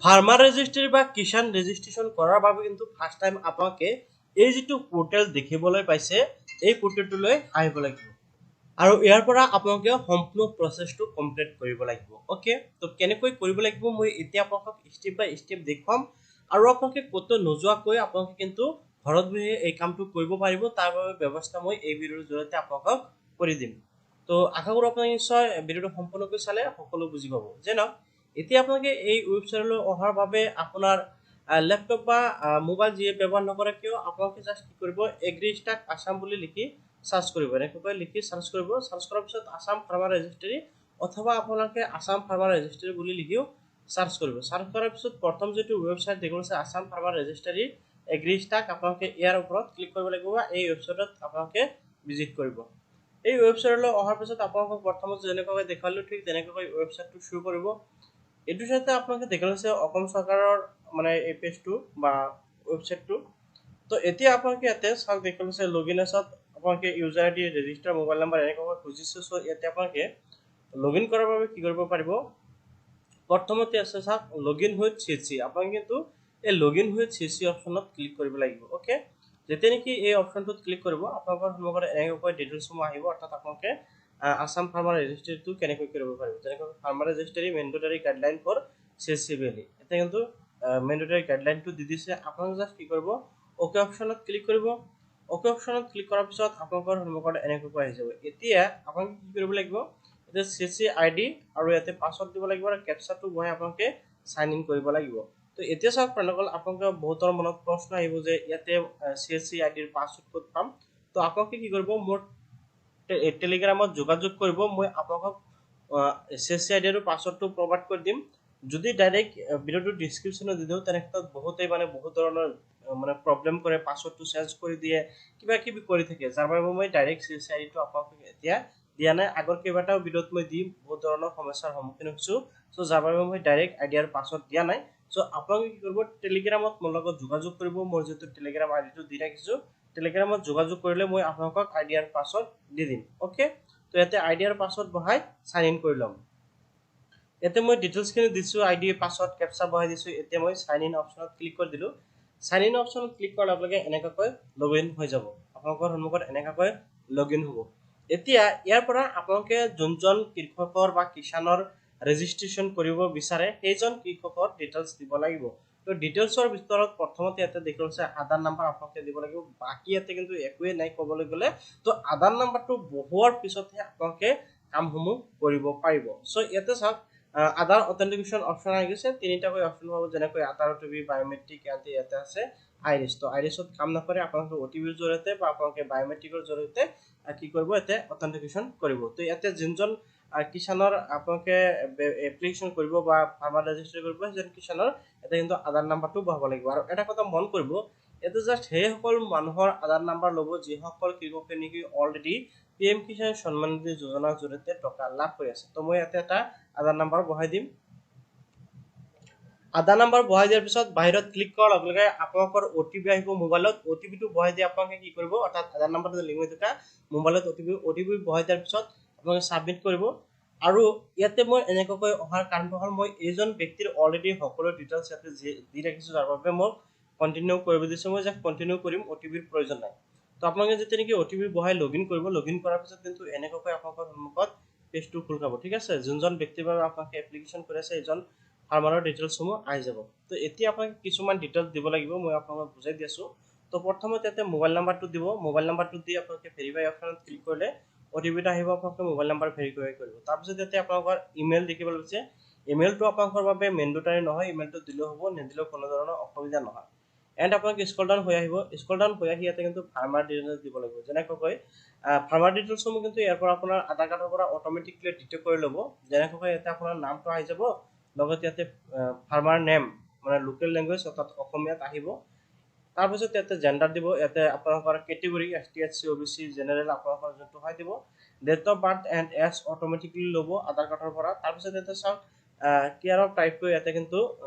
farmer registry বা Kisan registration কৰাৰ বাবে কিন্তু ফাৰ্ষ্ট টাইম আপোনালোকে এই যেটো পোৰ্টেল দেখিবলৈ পাইছে এই পোৰ্টেলটোলৈ আহিব লাগিব আৰু ইয়াৰ পৰা আপোনালোকে সম্পূৰ্ণ প্ৰসেসটো কমপ্লিট কৰিব লাগিব ওকে তো কেনেকৈ কৰিব লাগিব মই এতিয়া আপোনালোকক স্টেপ বাই স্টেপ দেখুৱাম আৰু আপোনালোকে কত নোযোৱাকৈ আপোনালোকে কিন্তু ঘৰত বহি এই কামটো কৰিব পাৰিব তাৰ বাবে ব্যৱস্থা মই এই ভিডিঅ'ৰ জৰিয়তে আপোনালোকক কৰি দিম তো আশা কৰো আপোনালোকে নিশ্চয় ভিডিঅ'টো সম্পূৰ্ণকৈ চালে সকলো বুজি পাব যেন এতিয়া আপোনালোকে এই ওয়েবসাইটলৈ অহাৰ বাবে আপোনাৰ ল্যাপটপ বা মোবাইল যিয়ে ব্যৱহাৰ নকৰে কিয় আপোনালোকে জাস্ট কি কৰিব এগ্ৰিষ্টাক আসাম বুলি লিখি সাৰ্চ কৰিব এনেকৈ লিখি সাৰ্চ কৰিব সাৰ্চ কৰাৰ পিছত আসাম ফাৰ্মাৰ ৰেজিষ্ট্ৰি অথবা আপোনালোকে আসাম ফাৰ্মাৰ ৰেজিষ্ট্ৰি বুলি লিখিও সাৰ্চ কৰিব সাৰ্চ কৰাৰ পিছত প্ৰথম যেটো ওয়েবসাইট দেখুৱাইছে আসাম ফাৰ্মাৰ ৰেজিষ্ট্ৰি এগ্ৰিষ্টাক আপোনালোকে ইয়াৰ ওপৰত ক্লিক কৰিব লাগিব এই ওয়েবসাইটত আপোনালোকে ভিজিট কৰিব এই ওয়েবসাইটলৈ অহাৰ পিছত আপোনালোকক প্ৰথমতে যেনেকৈ দেখালো ঠিক তেনেকৈ ওয়েবসাইটটো শুৰু কৰিব এটো সাথে আপোনালোকে দেখাইছে অসম চৰকাৰৰ মানে এই পেজটো বা ওয়েবসাইটটো তো এতিয়া আপোনালোকে ইয়াতে চাওক দেখাইছে লগইন আছে আপোনালোকে user ID register mobile number এনেকৈ খুজিছে সো ইয়াতে আপোনালোকে লগইন কৰাৰ বাবে কি কৰিব পাৰিব প্ৰথমতে আছে চাওক লগইন উইথ সিসি আপোনালোকে কিন্তু এই লগইন উইথ সিসি অপচনত ক্লিক কৰিব লাগিব ওকে যেতিয়া নেকি এই অপচনটোত ক্লিক কৰিব আপোনালোকৰ সন্মুখত এনেকৈ ডিটেইলছসমূহ আহিব অৰ্থাৎ আপোনালোকে আসাম ফাৰ্মাৰ ৰেজিষ্ট্ৰিটো কেনেকৈ কৰিব পাৰিব যেনেকৈ farmer registry mandatory guideline for CC valley এটা কিন্তু মেন্ডেটৰী গাইডলাইনটো দি দিছে আপোনালোকে জাস্ট কি কৰিব ওকে অপচনত ক্লিক কৰিব ওকে অপচনত ক্লিক কৰাৰ পিছত আপোনালোকৰ সন্মুখত এনেকৈ আহি যাব এতিয়া আপোনালোকে কি কৰিব লাগিব এটা সিসি আইডি আৰু ইয়াতে পাসওয়াৰ্ড দিব লাগিব আৰু ক্যাপচাটো বহাই আপোনালোকে সাইন ইন কৰিব লাগিব তো এতিয়া চাওক আপোনালোকৰ বহুতৰ মনত প্ৰশ্ন আহিব যে ইয়াতে সিসি আইডিৰ পাসওয়াৰ্ড ক'ত পাম তো আপোনালোকে কি কৰিব মোৰ টেলিগ্ৰামত যোগাযোগ কৰিব মই আপোনালোকক সিসি আইডিৰ পাসওয়াৰ্ডটো প্ৰভাইড কৰি দিম যদি ডাইৰেক্ট ভিডিওটো ডেসক্ৰিপচনত দি দিও তেনেক্ষেত্ৰত বহুতেই বহুত ধৰণৰ মানে প্ৰবলেম কৰে পাসওয়াৰ্ডটো চেঞ্জ কৰি দিয়ে কিবা কিবি কৰি থাকে যাৰ বাবে মই ডাইৰেক্ট সিসি আইডিটো আপোনালোকক এতিয়া দিয়া নাই আগৰ কেইবাটাও ভিডিওত মই দিম বহুত ধৰণৰ সমস্যাৰ সন্মুখীন হৈছো সো যাৰ বাবে মই ডাইৰেক্ট আইডিয়াৰ পাসওয়াৰ্ড দিয়া নাই সো আপোনালোকে কি কৰিব টেলিগ্ৰামত মোৰ লগত যোগাযোগ কৰিব মোৰ যেটো টেলিগ্ৰাম আইডিটো দি ৰাখিছো টেলিগ্ৰামত যোগাযোগ কৰিলে মই আপোনালোকক আইডিয়াৰ পাসওয়াৰ্ড দি দিম ওকে তো ইয়াতে আইডিয়াৰ পাসওয়াৰ্ড বহাই সাইন ইন কৰি লম এতে মই ডিটেইলছ খিনি দিছো আইডি পাসওয়াৰ্ড ক্যাপচা বহাই দিছো এতে মই সাইন ইন অপচনত ক্লিক কৰি দিলো সাইন ইন অপচনত ক্লিক কৰাৰ লগে লগে এনেকৈ লগইন হৈ যাব আপোনালোকৰ সন্মুখত এনেকৈ লগইন হ'ব এতিয়া ইয়াৰ পৰা আপোনালোকে যোনজন কৃষকৰ বা কিষানৰ ৰেজিষ্ট্ৰেচন কৰিব বিচাৰে সেইজন কৃষকৰ ডিটেইলছ দিব লাগিব তো ডিটেইলছৰ ভিতৰত প্ৰথমতে ইয়াতে দেখাইছে আধাৰ নাম্বাৰ আপোনালোকে দিব লাগিব বাকি ইয়াতে কিন্তু একোৱে নাই ক'বলৈ গলে তো আধাৰ নাম্বাৰটো বহুৱাৰ পিছতহে আপোনালোকে কামসমূহ কৰিব পাৰিব সো ইয়াতে চাওক আধাৰ অথেন্টিকেশন অপশন আহি গৈছে তিনিটাকৈ অপশন পাব যেনেকৈ আধাৰ ওটিপি বায়োমেট্ৰিক ইয়াতে আছে আইৰিছ তো আইৰিছত কাম নকৰে আপোনালোকে ওটিপিৰ জৰিয়তে বা আপোনালোকে বায়োমেট্ৰিকৰ জৰিয়তে কি কৰিব ইয়াতে অথেন্টিকেশন কৰিব তো ইয়াতে যোনজন কিষানৰ আপোনালোকে এপ্লিকেশন কৰিব বা ফাৰ্মাৰ ৰেজিষ্ট্ৰি কৰিব যেন কিষানৰ এটা কিন্তু আধাৰ নাম্বাৰটো বহাব লাগিব আৰু এটা কথা মন কৰিব এটা জাস্ট হে সকল মানুহৰ আধাৰ নাম্বাৰ লব যি সকল কৃষকে নেকি অলৰেডি পিএম কিষান সম্মান নিধি যোজনাৰ জৰিয়তে টকা লাভ কৰি আছে তো মই ইয়াতে এটা আধাৰ নাম্বাৰ বহাই দিম আধাৰ নাম্বাৰ বহাই দিয়াৰ পিছত বাহিৰত ক্লিক কৰাৰ লগে লগে আপোনালোকৰ ওটিপি আহিব মোবাইলত ওটিপিটো বহাই দি আপোনালোকে কি কৰিব অৰ্থাৎ আধাৰ নাম্বাৰটো লিংক হৈ থকা মোবাইলত ওটিপি বহাই দিয়াৰ পিছত আপোনালোকে সাবমিট কৰিব আৰু ইয়াতে মই এনেকৈ অহাৰ কাৰণটো হ'ল মই এইজন ব্যক্তিৰ অলৰেডি সকলো ডিটেইলছ ইয়াতে দি ৰাখিছো যাৰ বাবে মই কন্টিনিউ কৰিব দিছো মই জাস্ট কন্টিনিউ কৰিম ওটিপিৰ প্ৰয়োজন নাই তো আপোনালোকে যেতিয়া নেকি ওটিপি বহাই লগইন কৰিব লগইন কৰাৰ পিছত কিন্তু এনেকৈ আপোনালোকৰ সন্মুখত পেজটো খোল খাব ঠিক আছে যোনজন ব্যক্তিৰ বাবে আপোনালোকে এপ্লিকেশন কৰি আছে এজন ফাৰ্মাৰৰ ডিটেইলছসমূহ আহি যাব তো এতিয়া আপোনালোকে কিছুমান ডিটেইলছ দিব লাগিব মই আপোনালোকক বুজাই দি আছো তো প্ৰথমতে ইয়াতে মোবাইল নাম্বাৰটো দিব মোবাইল নাম্বাৰটো দি আপোনালোকে ভেৰিফাই অপচনত ক্লিক কৰিলে ওটিপিটো আহিব আপোনালোকে মোবাইল নাম্বাৰ ভেৰিফাই কৰিব তাৰপিছত ইয়াতে আপোনালোকৰ ইমেইল দেখিবলৈ পাইছে ইমেইলটো আপোনালোকৰ বাবে মেন্ডেটৰী নহয় ইমেইলটো দিলেও হ'ব নিদিলেও কোনো ধৰণৰ অসুবিধা নহয় এণ্ড আপোনালোকে স্ক্ৰল ডাউন হৈ আহিব স্ক্ৰল ডাউন হৈ আহি ইয়াতে কিন্তু ফাৰ্মাৰ ডিটেইলছ দিব লাগিব যেনেকৈ ফাৰ্মাৰ ডিটেইলছসমূহ কিন্তু ইয়াৰ পৰা আপোনাৰ আধাৰ কাৰ্ডৰ পৰা অটোমেটিকলি ডিটেক্ট কৰি ল'ব যেনেকৈ ইয়াতে আপোনাৰ নামটো আহি যাব লগতে ইয়াতে ফাৰ্মাৰ নেম মানে লোকেল ল্যাঙ্গুৱেজ অৰ্থাৎ অসমীয়াত আহিব তাৰপিছত ইয়াতে জেন্ডাৰ দিব ইয়াতে আপোনালোকৰ category ST SC OBC general আপোনালোকৰ যোনটো হয় দিব date of birth and age automatically ল'ব আধাৰ কাৰ্ডৰ পৰা তাৰপিছত ইয়াতে চাওক কেয়াৰ অফ টাইপটো ইয়াতে কিন্তু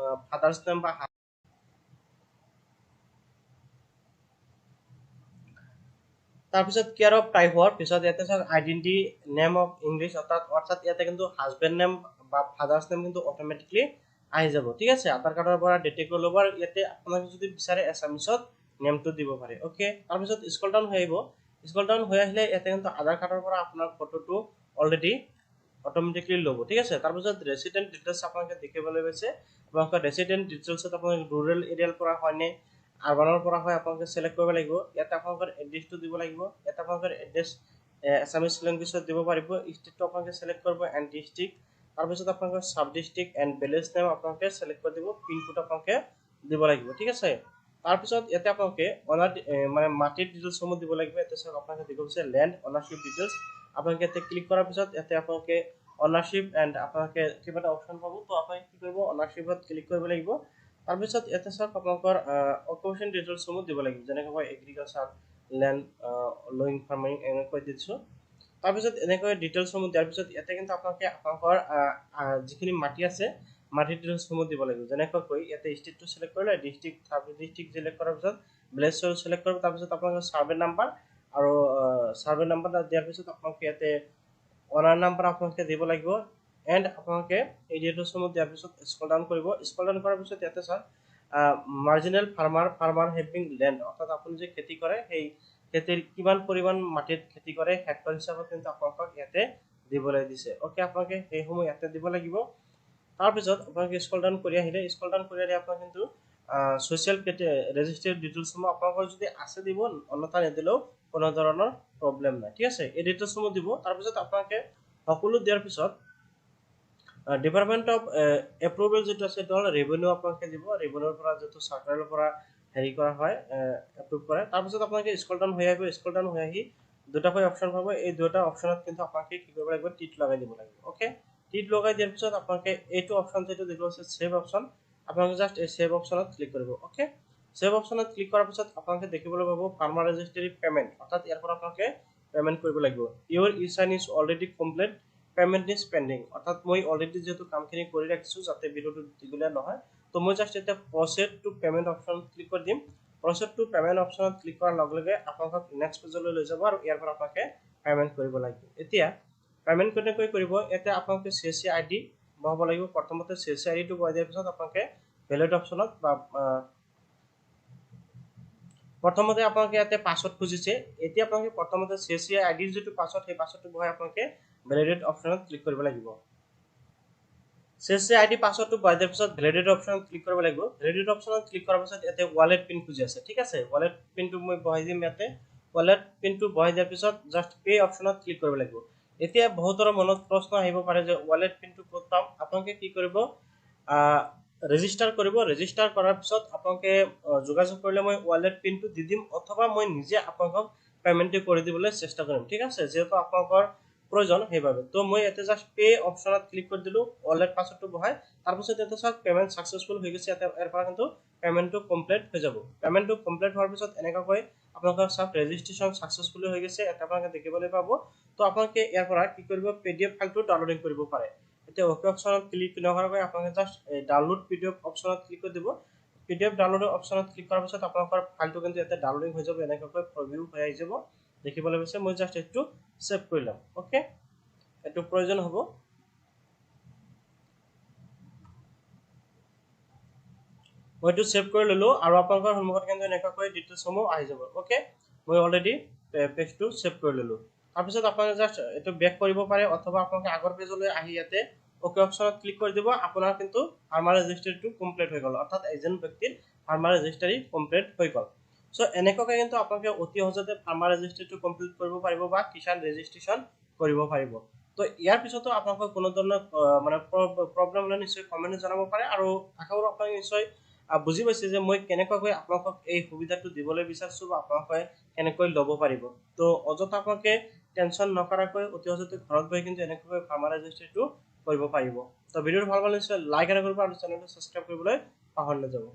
ফাদাৰ্স নেম বা তাৰপিছত কেয়াৰ অফ টাইপ হোৱাৰ পিছত ইয়াতে চাওক আইডেন্টি নেম অফ ইংলিছ অৰ্থাৎ ইয়াতে কিন্তু হাজবেণ্ড নেম বা ফাদাৰ্স নেম কিন্তু অটোমেটিকলি আহি যাব ঠিক আছে আধাৰ কাৰ্ডৰ পৰা ডিটেক্ট কৰি ল'ব আৰু ইয়াতে আপোনালোকে যদি বিচাৰে এছামিছত নেমটো দিব পাৰে ওকে তাৰপিছত স্ক্ৰল ডাউন হৈ আহিব স্ক্ৰল ডাউন হৈ আহিলে ইয়াতে কিন্তু আধাৰ কাৰ্ডৰ পৰা আপোনাৰ ফটোটো অলৰেডি অটোমেটিকলি ল'ব ঠিক আছে তাৰপিছত ৰেসিডেন্ট ডিটেইলছ আপোনালোকে দেখিবলৈ পাইছে আপোনালোকৰ ৰেসিডেন্ট ডিটেইলছত আপোনালোকে ৰুৰেল এৰিয়াৰ পৰা হয়নে আৰবানৰ পৰা হয় আপোনালোকে সিলেক্ট কৰিব লাগিব ইয়াতে আপোনালোকৰ এড্ৰেছটো দিব লাগিব ইয়াতে আপোনালোকৰ এড্ৰেছ এছামিছ ল্যাঙ্গুৱেজত দিব পাৰিব ষ্টেটটো আপোনালোকে সিলেক্ট কৰিব এণ্ড ডিস্ট্ৰিক্ট তাৰপিছত আপোনালোকৰ sub district and village name আপোনালোকে সিলেক্ট কৰি দিব পিনকোড আপোনালোকে দিব লাগিব ঠিক আছে তাৰপিছত ইয়াতে আপোনালোকে অনাৰ মানে মাটিৰ ডিটেইলছসমূহ দিব লাগিব ইয়াতে সব আপোনালোকে দিব আছে ল্যান্ড অনাৰশিপ ডিটেইলছ আপোনালোকে ইয়াতে ক্লিক কৰাৰ পিছত ইয়াতে আপোনালোকে অনাৰশিপ এণ্ড আপোনালোকে কিবা এটা অপশ্যন পাব তো আপোনালোকে কি কৰিব অনাৰশিপত ক্লিক কৰিব লাগিব তাৰপিছত ইয়াতে সব আপোনালোকৰ অকুপেশ্যন ডিটেইলছসমূহ দিব লাগিব যেনেকৈ এগ্ৰিকালচাৰ ল্যান্ড লোইং ফাৰ্মিং এনেকৈ দিছো তাৰপিছত এনেকৈ ডিটেইলছসমূহ দিয়াৰ পিছত ইয়াতে কিন্তু আপোনালোকে আপোনালোকৰ যিখিনি মাটি আছে মাটি ডিটেইলছসমূহ দিব লাগিব যেনেকৈ ইয়াতে ষ্টেটটো সিলেক্ট কৰিলে ডিস্ট্ৰিক্ট সাব ডিস্ট্ৰিক্ট সিলেক্ট কৰাৰ পিছত ভিলেজ সিলেক্ট কৰিব তাৰপিছত আপোনালোকৰ সাৰ্ভে নাম্বাৰ আৰু সাৰ্ভে নাম্বাৰ দিয়াৰ পিছত আপোনালোকে ইয়াতে অনাৰ নাম্বাৰ আপোনালোকে দিব লাগিব এণ্ড আপোনালোকে এই ডিটেইলছসমূহ দিয়াৰ পিছত স্ক্ৰল ডাউন কৰিব স্ক্ৰল ডাউন কৰাৰ পিছত ইয়াতে চাওক মাৰ্জিনেল ফাৰ্মাৰ হেভিং ল্যান্ড অৰ্থাৎ আপুনি যে খেতি কৰে সেই খেতিৰ কিমান পৰিমাণ মাটিত খেতি কৰে হেক্টৰ হিচাপত কিন্তু আপোনালোকক ইয়াতে দিবলৈ দিছে ওকে আপোনালোকে সেই সময় ইয়াতে দিব লাগিব তাৰপিছত আপোনালোকে স্ক্ৰল ডাউন কৰি আহিলে স্ক্ৰল ডাউন কৰি আহিলে আপোনালোকে কিন্তু সোশ্যাল ৰেজিষ্টাৰ্ড ডিটেইলছসমূহ আপোনালোকৰ যদি আছে দিব অন্যথা নিদিলেও কোনো ধৰণৰ প্ৰবলেম নাই ঠিক আছে এই ডিটেইলছসমূহ দিব তাৰপিছত আপোনালোকে সকলো দিয়াৰ পিছত ডিপাৰ্টমেন্ট অফ এপ্ৰুভেল যেটো আছে এটা ৰেভিনিউ আপোনালোকে দিব ৰেভিনিউৰ পৰা যেটো চৰকাৰৰ পৰা হেৰি কৰা হয় এপ্ৰুভ কৰে তাৰপিছত আপোনালোকে স্ক্ৰল ডাউন হৈ আহিব স্ক্ৰল ডাউন হৈ আহি দুটাকৈ অপচন পাব এই দুটা অপচনত কিন্তু আপোনালোকে কি কৰিব লাগিব টিক লগাই দিব লাগিব ওকে টিক লগাই দিয়াৰ পিছত আপোনালোকে এইটো অপচন যেটো দেখো আছে সেভ অপচন আপোনালোকে জাস্ট এই সেভ অপচনত ক্লিক কৰিব ওকে সেভ অপচনত ক্লিক কৰাৰ পিছত আপোনালোকে দেখিবলৈ পাব ফাৰ্মাৰ ৰেজিষ্ট্ৰি পেমেন্ট অৰ্থাৎ ইয়াৰ পৰা আপোনালোকে পেমেন্ট কৰিব লাগিব your e-sign is already complete payment is pending অৰ্থাৎ মই অলৰেডি যেটো কামখিনি কৰি ৰাখিছো যাতে ভিডিওটো দিগলীয়া নহয় তো মই জাস্ট এটা প্ৰসিড টু পেমেন্ট অপচন ক্লিক কৰি দিম প্ৰসিড টু পেমেন্ট অপচনত ক্লিক কৰাৰ লগে লগে আপোনালোকক নেক্সট পেজলৈ লৈ যাব আৰু ইয়াৰ পৰা আপোনালোকে পেমেন্ট কৰিব লাগিব এতিয়া পেমেন্ট কেনেকৈ কৰিব এটা আপোনালোকে CSC আইডি বহাব লাগিব প্ৰথমতে CSC আইডিটো বহাই দিয়াৰ পিছত আপোনালোকে ভ্যালিড অপচনত বা প্ৰথমতে আপোনালোকে ইয়াতে পাছৱৰ্ড খুজিছে এতিয়া আপোনালোকে প্ৰথমতে CSC আইডিৰ যেটো পাছৱৰ্ড সেই পাছৱৰ্ডটো বহাই আপোনালোকে ভ্যালিডেট অপচনত ক্লিক কৰিব লাগিব CSC আইডি পাছৱৰ্ডটো বহাই দিয়াৰ পিছত ভ্যালিডেট অপচনত ক্লিক কৰিব লাগিব ভ্যালিডেট অপচনত ক্লিক কৰাৰ পিছত ইয়াতে ওয়ালেট পিন খুজি আছে ঠিক আছে ওয়ালেট পিনটো মই বহাই দিম ইয়াতে ওয়ালেট পিনটো বহাই দিয়াৰ পিছত জাস্ট পে অপচনত ক্লিক কৰিব লাগিব এতিয়া বহুতৰ মনত প্ৰশ্ন আহিব পাৰে যে ওয়ালেট পিনটো ক'ত পাম আপোনালোকে কি কৰিব ৰেজিষ্টাৰ কৰিব ৰেজিষ্টাৰ কৰাৰ পিছত আপোনালোকে যোগাযোগ কৰিলে মই ওয়ালেট পিনটো দি দিম অথবা মই নিজে আপোনালোকক পেমেন্টটো কৰি দিবলৈ চেষ্টা কৰিম ঠিক আছে যেহেতু আপোনালোকৰ প্ৰয়োজন সেইভাবে তো মই এতে জাস্ট পে অপচনত ক্লিক কৰি দিলো ওয়ালেট পাছৱৰ্ডটো বহাই তাৰ পিছত এতে সব পেমেন্ট সাকসেসফুল হৈ গৈছে এতে এৰ পৰা কিন্তু পেমেন্টটো কমপ্লিট হৈ যাব পেমেন্টটো কমপ্লিট হোৱাৰ পিছত এনেকৈ আপোনালোকৰ সব ৰেজিষ্ট্ৰেচন সাকসেসফুল হৈ গৈছে এটা আপোনালোকে দেখিবলৈ পাব তো আপোনালোকে ইয়াৰ পৰা কি কৰিব PDF ফাইলটো ডাউনলোডিং কৰিব পাৰে এতিয়া ওকে অপচনত ক্লিক নকৰাকৈ আপোনালোকে জাস্ট ডাউনলোড PDF অপচনত ক্লিক কৰি দিব PDF ডাউনলোড অপচনত ক্লিক কৰাৰ পিছত আপোনালোকৰ ফাইলটো কিন্তু ইয়াতে ডাউনলোডিং হৈ যাব এনেকৈ প্ৰিভিউ হৈ আহি যাব দেখিবলৈ পাইছে মই জাস্ট এটো সেভ কৰি লম ওকে এটো প্ৰয়োজন হ'ব মই এটো সেভ কৰি ললো আৰু আপোনালোকৰ সন্মুখত কিন্তু এনেকৈ ডিটেইলছসমূহ আহি যাব ওকে মই অলৰেডি পেজটো সেভ কৰি ললো তাৰ পিছত আপোনালোকে জাস্ট এটো বেক কৰিব পাৰে অথবা আপোনালোকে আগৰ পেজলৈ আহি ইয়াতে ওকে অপচনত ক্লিক কৰি দিব আপোনাৰ কিন্তু ফাৰ্মাৰ ৰেজিষ্ট্ৰিটো কমপ্লিট হৈ গল অৰ্থাৎ এজন ব্যক্তিৰ ফাৰ্মাৰ ৰেজিষ্ট্ৰি কমপ্লিট হৈ গল সো এনেকৈ কিন্তু আপোনালোকে অতি সহজতে ফাৰ্মাৰ ৰেজিষ্ট্ৰিটো কমপ্লিট কৰিব পাৰিব বা কিষাণ ৰেজিষ্ট্ৰেচন কৰিব পাৰিব তো ইয়াৰ পিছতো আপোনালোকৰ কোনো ধৰণৰ মানে প্ৰবলেম হলে নিশ্চয় কমেন্টে জনাব পাৰে আৰু আশা কৰো আপোনালোকে নিশ্চয় বুজি পাইছে যে মই কেনেকৈ আপোনালোকক এই সুবিধাটো দিবলৈ বিচাৰিছো বা আপোনালোকে কেনেকৈ ল'ব পাৰিব তো অযথা আপোনালোকে টেনচন নকৰাকৈ অতি সহজতে ঘৰত বহি কিন্তু এনেকৈ ফাৰ্মাৰ ৰেজিষ্ট্ৰিটো কৰিব পাৰিব তো ভিডিওটো ভাল লাগিলে নিশ্চয় লাইক আৰু কৰিব আৰু চেনেলটো সাবস্ক্ৰাইব কৰিবলৈ পাহৰি নাযাব